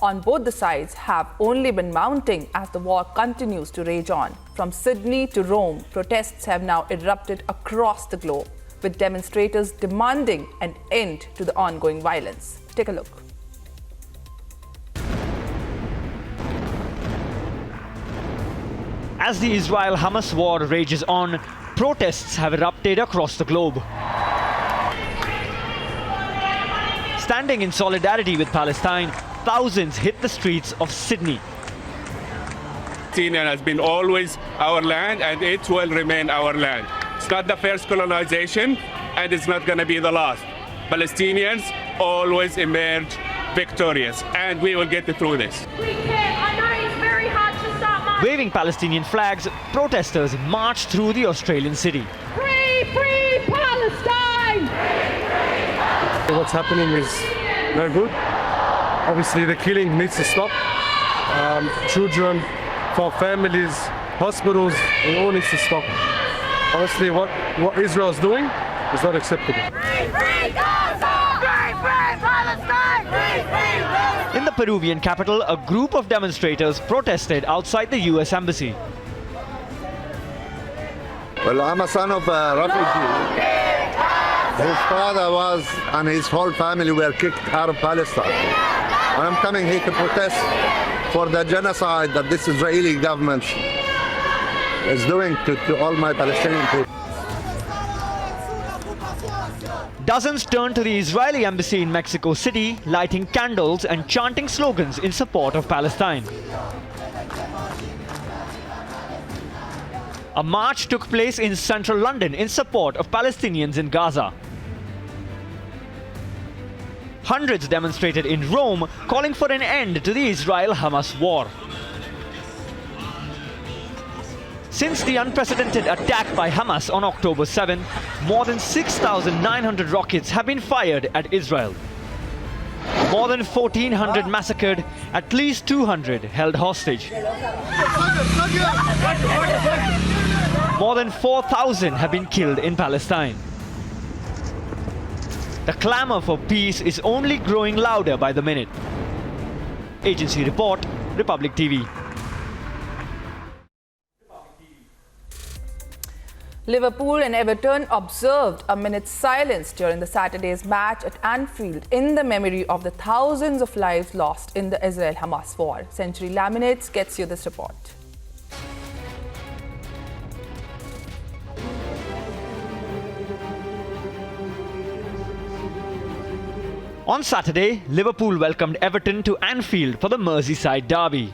on both the sides have only been mounting as the war continues to rage on. From Sydney to Rome, protests have now erupted across the globe, with demonstrators demanding an end to the ongoing violence. Take a look. As the Israel-Hamas war rages on, protests have erupted across the globe. Standing in solidarity with Palestine, thousands hit the streets of Sydney. Palestine has been always our land and it will remain our land. It's not the first colonization and it's not going to be the last. Palestinians always emerge victorious and we will get through this. Waving Palestinian flags, protesters marched through the Australian city. Free, free Palestine! What's happening is no good. Obviously the killing needs to stop. Children, for families, hospitals, it all needs to stop. Honestly, what Israel is doing is not acceptable. Free, free Gaza! Free, free Palestine! Free, free Palestine! In the Peruvian capital, a group of demonstrators protested outside the US embassy. Well, I'm a son of a refugee. His father was and his whole family were kicked out of Palestine. And I'm coming here to protest for the genocide that this Israeli government is doing to all my Palestinian people. Dozens turned to the Israeli embassy in Mexico City, lighting candles and chanting slogans in support of Palestine. A march took place in central London in support of Palestinians in Gaza. Hundreds demonstrated in Rome, calling for an end to the Israel-Hamas war. Since the unprecedented attack by Hamas on October 7, more than 6,900 rockets have been fired at Israel. More than 1,400 massacred, at least 200 held hostage. More than 4,000 have been killed in Palestine. The clamor for peace is only growing louder by the minute. Agency report, Republic TV. Liverpool and Everton observed a minute's silence during the Saturday's match at Anfield in the memory of the thousands of lives lost in the Israel-Hamas war. Century Laminates gets you this report. On Saturday, Liverpool welcomed Everton to Anfield for the Merseyside derby.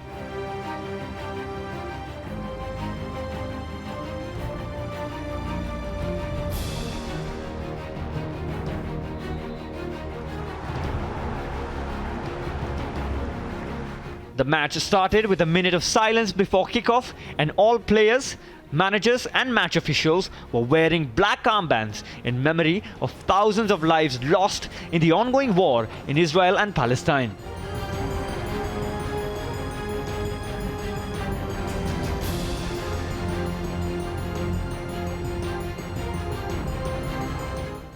The match started with a minute of silence before kickoff, and all players, managers and match officials were wearing black armbands in memory of thousands of lives lost in the ongoing war in Israel and Palestine.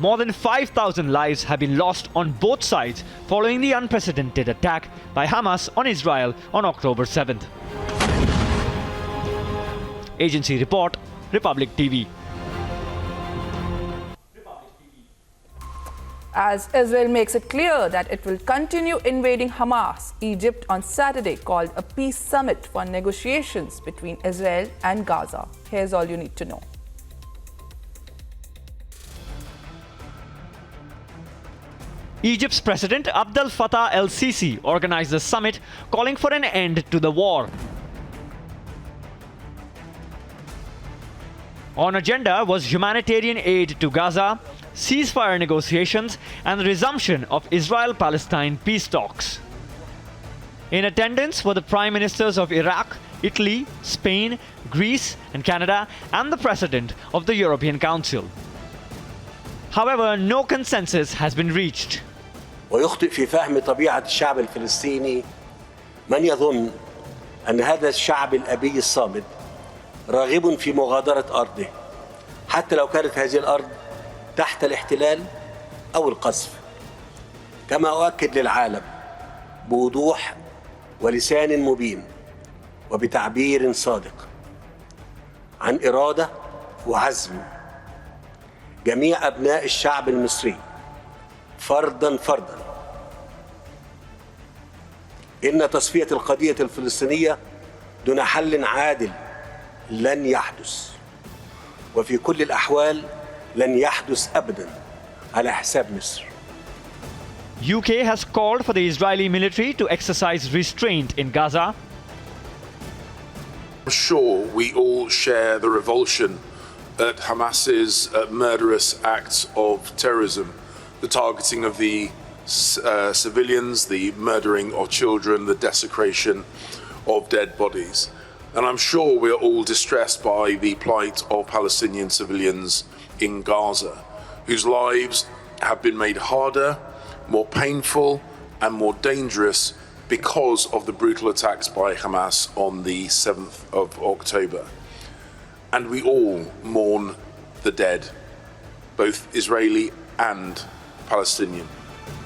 More than 5,000 lives have been lost on both sides following the unprecedented attack by Hamas on Israel on October 7th. Agency report, Republic TV. As Israel makes it clear that it will continue invading Hamas, Egypt on Saturday called a peace summit for negotiations between Israel and Gaza. Here's all you need to know. Egypt's President Abdel Fattah el-Sisi organized the summit, calling for an end to the war. On agenda was humanitarian aid to Gaza, ceasefire negotiations, and the resumption of Israel-Palestine peace talks. In attendance were the Prime Ministers of Iraq, Italy, Spain, Greece, and Canada, and the President of the European Council. However, no consensus has been reached. ويخطئ في فهم طبيعة الشعب الفلسطيني من يظن أن هذا الشعب الأبي الصامد راغب في مغادرة أرضه حتى لو كانت هذه الأرض تحت الاحتلال أو القصف. كما أؤكد للعالم بوضوح ولسان مبين وبتعبير صادق عن إرادة وعزم جميع أبناء الشعب المصري فردا فردا إن تصفية القضية الفلسطينية دون حل عادل لن يحدث، وفي كل الأحوال لن يحدث أبدا على حساب مصر. UK has called for the Israeli military to exercise restraint in Gaza. I'm sure we all share the revulsion at Hamas's murderous acts of terrorism, the targeting of the civilians, the murdering of children, the desecration of dead bodies. And I'm sure we're all distressed by the plight of Palestinian civilians in Gaza, whose lives have been made harder, more painful, and more dangerous because of the brutal attacks by Hamas on the 7th of October. And we all mourn the dead, both Israeli and Palestinian.